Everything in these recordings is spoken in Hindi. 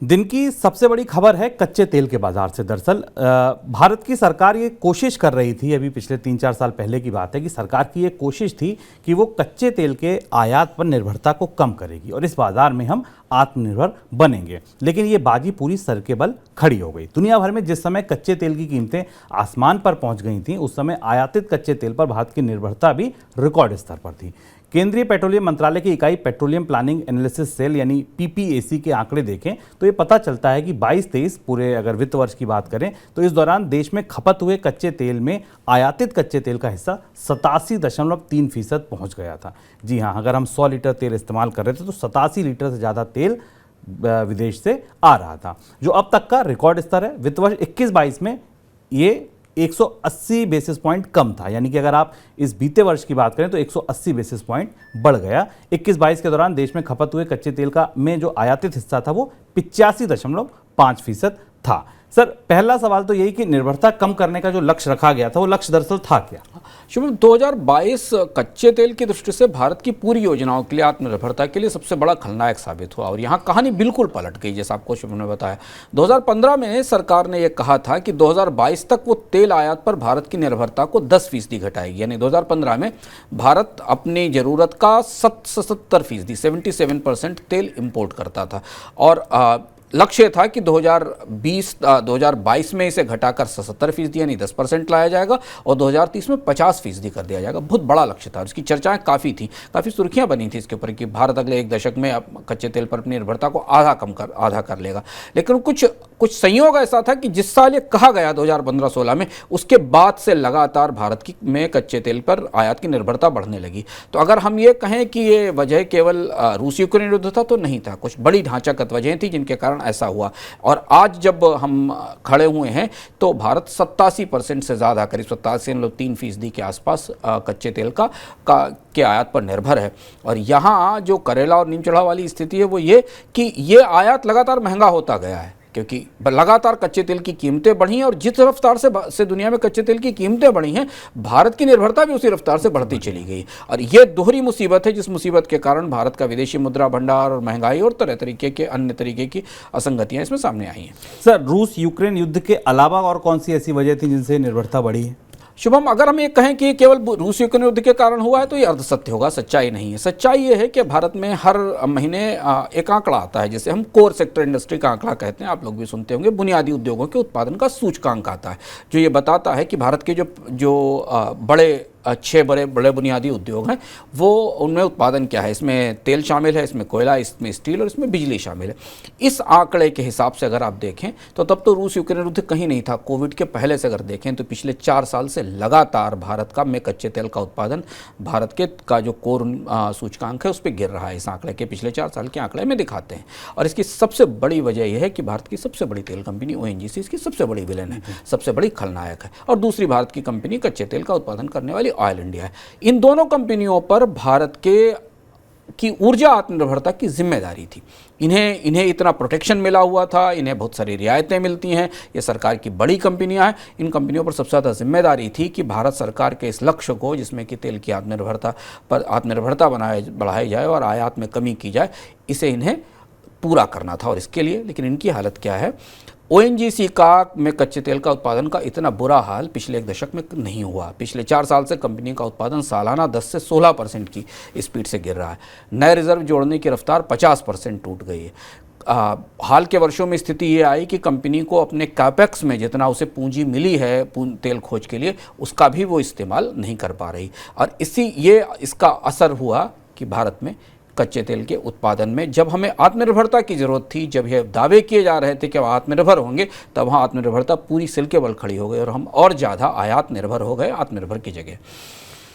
दिन की सबसे बड़ी खबर है कच्चे तेल के बाजार से। दरअसल भारत की सरकार ये कोशिश कर रही थी, अभी पिछले 3-4 साल पहले की बात है कि सरकार की ये कोशिश थी कि वो कच्चे तेल के आयात पर निर्भरता को कम करेगी और इस बाजार में हम आत्मनिर्भर बनेंगे। लेकिन ये बाजी पूरी सर के बल खड़ी हो गई। दुनिया भर में जिस समय कच्चे तेल की कीमतें आसमान पर पहुंच गई थीं, उस समय आयातित कच्चे तेल पर भारत की निर्भरता भी रिकॉर्ड स्तर पर थी। केंद्रीय पेट्रोलियम मंत्रालय की इकाई पेट्रोलियम प्लानिंग एनालिसिस सेल यानी पीपीएसी के आंकड़े देखें तो ये पता चलता है कि 22-23 पूरे अगर वित्त वर्ष की बात करें तो इस दौरान देश में खपत हुए कच्चे तेल में आयातित कच्चे तेल का हिस्सा 87.3% पहुंच गया था। जी हाँ, अगर हम 100 लीटर तेल इस्तेमाल कर रहे थे तो 87 लीटर से ज़्यादा तेल विदेश से आ रहा था, जो अब तक का रिकॉर्ड स्तर है। वित्त वर्ष 21-22 में ये 180 बेसिस पॉइंट कम था, यानी कि अगर आप इस बीते वर्ष की बात करें तो 180 बेसिस पॉइंट बढ़ गया। 21-22 के दौरान देश में खपत हुए कच्चे तेल का में जो आयातित हिस्सा था वो 85.5% था। सर, पहला सवाल तो यही कि निर्भरता कम करने का जो लक्ष्य रखा गया था वो लक्ष्य दरअसल था क्या? शुभम, 2022 कच्चे तेल की दृष्टि से भारत की पूरी योजनाओं के लिए, आत्मनिर्भरता के लिए सबसे बड़ा खलनायक साबित हुआ और यहाँ कहानी बिल्कुल पलट गई। जैसा आपको शुभम ने बताया, 2015 में सरकार ने यह कहा था कि 2022 तक वो तेल आयात पर भारत की निर्भरता को 10% घटाएगी। यानी 2015 में भारत अपनी ज़रूरत का 70% 77% तेल इम्पोर्ट करता था और लक्ष्य था कि 2022 में इसे घटाकर 77% यानी 10% लाया जाएगा और 2030 में 50% कर दिया जाएगा। बहुत बड़ा लक्ष्य था, इसकी चर्चाएं काफ़ी थी, काफ़ी सुर्खियां बनी थी इसके ऊपर कि भारत अगले एक दशक में कच्चे तेल पर अपनी निर्भरता को आधा कर लेगा। लेकिन कुछ संयोग ऐसा था कि जिस साल ये कहा गया 2015-16 में, उसके बाद से लगातार भारत में कच्चे तेल पर आयात की निर्भरता बढ़ने लगी। तो अगर हम ये कहें कि ये वजह केवल रूस यूक्रेन युद्ध था तो नहीं था, कुछ बड़ी ढांचागत वजह थी जिनके कारण ऐसा हुआ। और आज जब हम खड़े हुए हैं तो भारत 87% से ज़्यादा, करीब 87.3% के आसपास कच्चे तेल के आयात पर निर्भर है। और यहाँ जो करेला और नीम चढ़ाव वाली स्थिति है वो ये कि ये आयात लगातार महंगा होता गया है, क्योंकि लगातार कच्चे तेल की कीमतें बढ़ी हैं और जिस रफ्तार से दुनिया में कच्चे तेल की कीमतें बढ़ी हैं, भारत की निर्भरता भी उसी रफ्तार से बढ़ती चली गई। और ये दोहरी मुसीबत है, जिस मुसीबत के कारण भारत का विदेशी मुद्रा भंडार और महंगाई और तरह तरीके के अन्य तरीके की असंगतियां इसमें सामने आई हैं। सर, रूस यूक्रेन युद्ध के अलावा और कौन सी ऐसी वजह थी जिनसे निर्भरता बढ़ी है? शुभम, अगर हम ये कहें कि केवल रूस यूक्रेन युद्ध के कारण हुआ है तो ये अर्धसत्य होगा, सच्चाई नहीं है। सच्चाई ये है कि भारत में हर महीने एक आंकड़ा आता है जिसे हम कोर सेक्टर इंडस्ट्री का आंकड़ा कहते हैं, आप लोग भी सुनते होंगे। बुनियादी उद्योगों के उत्पादन का सूचकांक आता है जो ये बताता है कि भारत के जो बड़े 6 बड़े बुनियादी उद्योग हैं वो उनमें उत्पादन क्या है। इसमें तेल शामिल है, इसमें कोयला, इसमें स्टील और इसमें बिजली शामिल है। इस आंकड़े के हिसाब से अगर आप देखें तो तब तो रूस यूक्रेन युद्ध कहीं नहीं था। कोविड के पहले से अगर देखें तो पिछले 4 साल से लगातार भारत का में कच्चे तेल का उत्पादन, भारत के का जो कोर सूचकांक है उस पर गिर रहा है। इस आंकड़े के पिछले 4 साल के आंकड़े में दिखाते हैं। और इसकी सबसे बड़ी वजह यह है कि भारत की सबसे बड़ी तेल कंपनी ONGC इसकी सबसे बड़ी विलेन है, सबसे बड़ी खलनायक है। और दूसरी भारत की कंपनी कच्चे तेल का उत्पादन करने वाली ऑयल इंडिया है। इन दोनों कंपनियों पर भारत की ऊर्जा आत्मनिर्भरता की जिम्मेदारी थी। इन्हें इतना प्रोटेक्शन मिला हुआ था, इन्हें बहुत सारी रियायतें मिलती हैं, ये सरकार की बड़ी कंपनियां हैं। इन कंपनियों पर सबसे ज़्यादा जिम्मेदारी थी कि भारत सरकार के इस लक्ष्य को, जिसमें कि तेल की आत्मनिर्भरता बढ़ाई जाए और आयात में कमी की जाए, इसे इन्हें पूरा करना था। और इसके लिए लेकिन इनकी हालत क्या है, ONGC में कच्चे तेल का उत्पादन का इतना बुरा हाल पिछले एक दशक में नहीं हुआ। पिछले 4 साल से कंपनी का उत्पादन सालाना 10 से 16% की स्पीड से गिर रहा है। नए रिजर्व जोड़ने की रफ्तार 50% टूट गई है। हाल के वर्षों में स्थिति ये आई कि कंपनी को अपने कैपेक्स में जितना उसे पूंजी मिली है तेल खोज के लिए, उसका भी वो इस्तेमाल नहीं कर पा रही। और इसका असर हुआ कि भारत में कच्चे तेल के उत्पादन में, जब हमें आत्मनिर्भरता की ज़रूरत थी, जब ये दावे किए जा रहे थे कि हम आत्मनिर्भर होंगे, तब वहाँ आत्मनिर्भरता पूरी सिल के बल खड़ी हो गई और हम और ज़्यादा आयात निर्भर हो गए आत्मनिर्भर की जगह।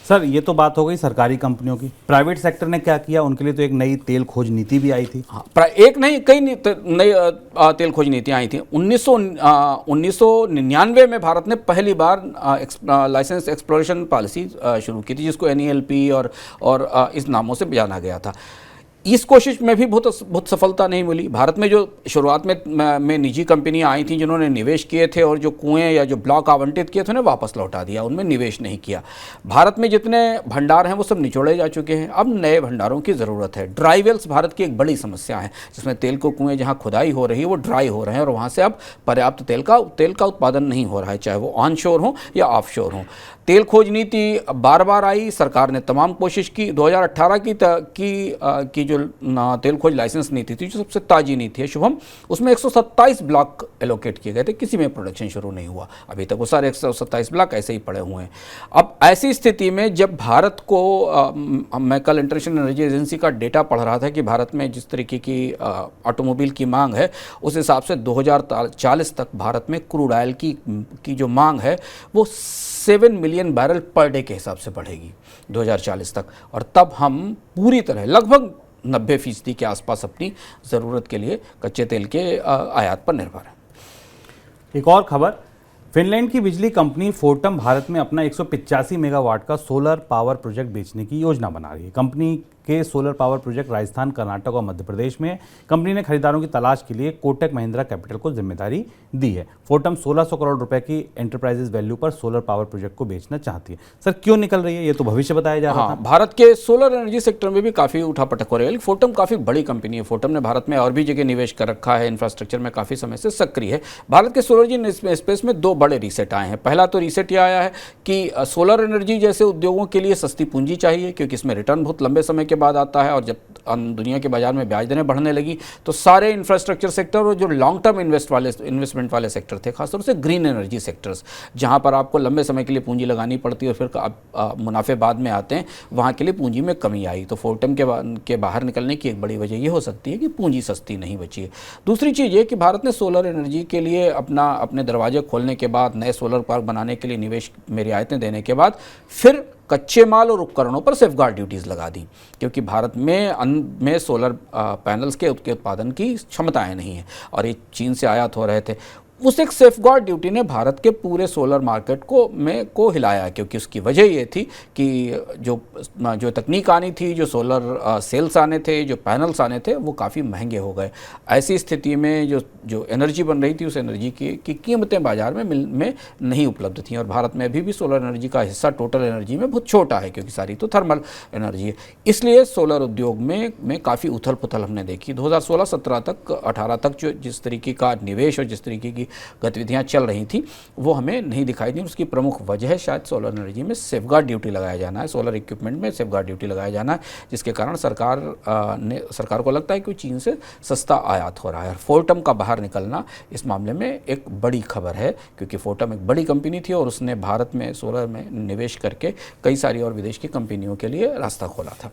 सर, ये तो बात हो गई सरकारी कंपनियों की। प्राइवेट सेक्टर ने क्या किया? उनके लिए तो एक नई तेल खोज नीति भी आई थी। हाँ, एक नहीं, कई नई तेल खोज नीतियाँ आई थी। 1999 में भारत ने पहली बार लाइसेंस एक्सप्लोरेशन पॉलिसी शुरू की थी, जिसको NELP और इस नामों से जाना गया था। इस कोशिश में भी बहुत सफलता नहीं मिली। भारत में जो शुरुआत में निजी कंपनियां आई थी जिन्होंने निवेश किए थे और जो कुएं या जो ब्लॉक आवंटित किए थे उन्हें वापस लौटा दिया, उनमें निवेश नहीं किया। भारत में जितने भंडार हैं वो सब निचोड़े जा चुके हैं, अब नए भंडारों की ज़रूरत है। ड्राई वेल्स भारत की एक बड़ी समस्या है, जिसमें तेल को कुएँ जहाँ खुदाई हो रही है वो ड्राई हो रहे हैं और वहाँ से अब पर्याप्त तेल का उत्पादन नहीं हो रहा है, चाहे वो ऑन शोर हो या ऑफ शोर हो। तेल खोज नीति बार बार आई, सरकार ने तमाम कोशिश की। 2018 की जो तेल खोज लाइसेंस नीति थी, जो सबसे ताज़ी नीति है शुभम, उसमें 127 ब्लॉक एलोकेट किए गए थे, किसी में प्रोडक्शन शुरू नहीं हुआ अभी तक, वो सारे 127 ब्लॉक ऐसे ही पड़े हुए हैं। अब ऐसी स्थिति में जब भारत को मैं कल इंटरनेशनल एनर्जी एजेंसी का डेटा पढ़ रहा था कि भारत में जिस तरीके की ऑटोमोबाइल की मांग है, उस हिसाब से 2040 तक भारत में क्रूड ऑयल की जो मांग है वो 7 मिलियन बैरल पर डे के हिसाब से बढ़ेगी 2040 तक, और तब हम पूरी तरह लगभग 90% के आसपास अपनी ज़रूरत के लिए कच्चे तेल के आयात पर निर्भर है। एक और खबर, फिनलैंड की बिजली कंपनी फोर्टम भारत में अपना 185 मेगावाट का सोलर पावर प्रोजेक्ट बेचने की योजना बना रही है। कंपनी के solar power project Rajasthan, Karnataka और मध्य प्रदेश में है। कंपनी ने खरीदारों की तलाश के लिए कोटक महिंद्रा कैपिटल को जिम्मेदारी दी है। फोर्टम 1600 करोड़ रुपए की एंटरप्राइजेज वैल्यू पर सोलर पावर प्रोजेक्ट को बेचना चाहती है। सर, क्यों निकल रही है? ये तो भविष्य बताया जा रहा था। भारत के सोलर एनर्जी सेक्टर में भी काफ़ी उठापटक हो रही है। फोर्टम काफ़ी बड़ी कंपनी है। फोर्टम ने भारत में और भी जगह निवेश कर रखा है, इंफ्रास्ट्रक्चर में काफ़ी समय से सक्रिय है। भारत के सोलर एनर्जी स्पेस में 2 बड़े रीसेट आए हैं। पहला तो रीसेट यह आया है कि सोलर एनर्जी जैसे उद्योगों के लिए सस्ती पूंजी चाहिए, क्योंकि इसमें रिटर्न बहुत लंबे समय के बाद आता है, और जब दुनिया के बाजार में ब्याज दरें बढ़ने लगी तो सारे इंफ्रास्ट्रक्चर सेक्टर और जो लॉन्ग टर्म इन्वेस्टमेंट वाले सेक्टर थे, खासतौर से ग्रीन एनर्जी सेक्टर्स, जहां पर आपको लंबे समय के लिए पूंजी लगानी पड़ती है और फिर मुनाफे बाद में आते हैं, वहां के लिए पूंजी में कमी आई। तो फोर्टम के बाहर निकलने की एक बड़ी वजह ये हो सकती है कि पूंजी सस्ती नहीं बची है। दूसरी चीज़ ये कि भारत ने सोलर एनर्जी के लिए अपने दरवाजे खोलने के बाद, नए सोलर पार्क बनाने के लिए निवेश में रियायतें देने के बाद, फिर कच्चे माल और उपकरणों पर सेफगार्ड ड्यूटीज़ लगा दी, क्योंकि भारत में सोलर पैनल्स के उत्पादन की क्षमताएं नहीं है और ये चीन से आयात हो रहे थे। उस एक सेफगार्ड ड्यूटी ने भारत के पूरे सोलर मार्केट को हिलाया, क्योंकि उसकी वजह ये थी कि जो तकनीक आनी थी, जो सोलर सेल्स आने थे, जो पैनल्स आने थे, वो काफ़ी महंगे हो गए। ऐसी स्थिति में जो एनर्जी बन रही थी, उस एनर्जी की कीमतें बाजार में नहीं उपलब्ध थी। और भारत में अभी भी सोलर एनर्जी का हिस्सा टोटल एनर्जी में बहुत छोटा है, क्योंकि सारी तो थर्मल एनर्जी है। इसलिए सोलर उद्योग में काफ़ी उथल पुथल हमने देखी। 2016-17 तक, 18 तक जिस तरीके का निवेश और जिस तरीके की गतिविधियां चल रही थी वो हमें नहीं दिखाई दी। उसकी प्रमुख वजह है शायद सोलर एनर्जी में सेफगार्ड ड्यूटी लगाया जाना है, सोलर इक्विपमेंट में सेफगार्ड ड्यूटी लगाया जाना है, जिसके कारण सरकार को लगता है कि चीन से सस्ता आयात हो रहा है। फोर्टम का बाहर निकलना इस मामले में एक बड़ी खबर है, क्योंकि फोर्टम एक बड़ी कंपनी थी और उसने भारत में सोलर में निवेश करके कई सारी और विदेश की कंपनियों के लिए रास्ता खोला था।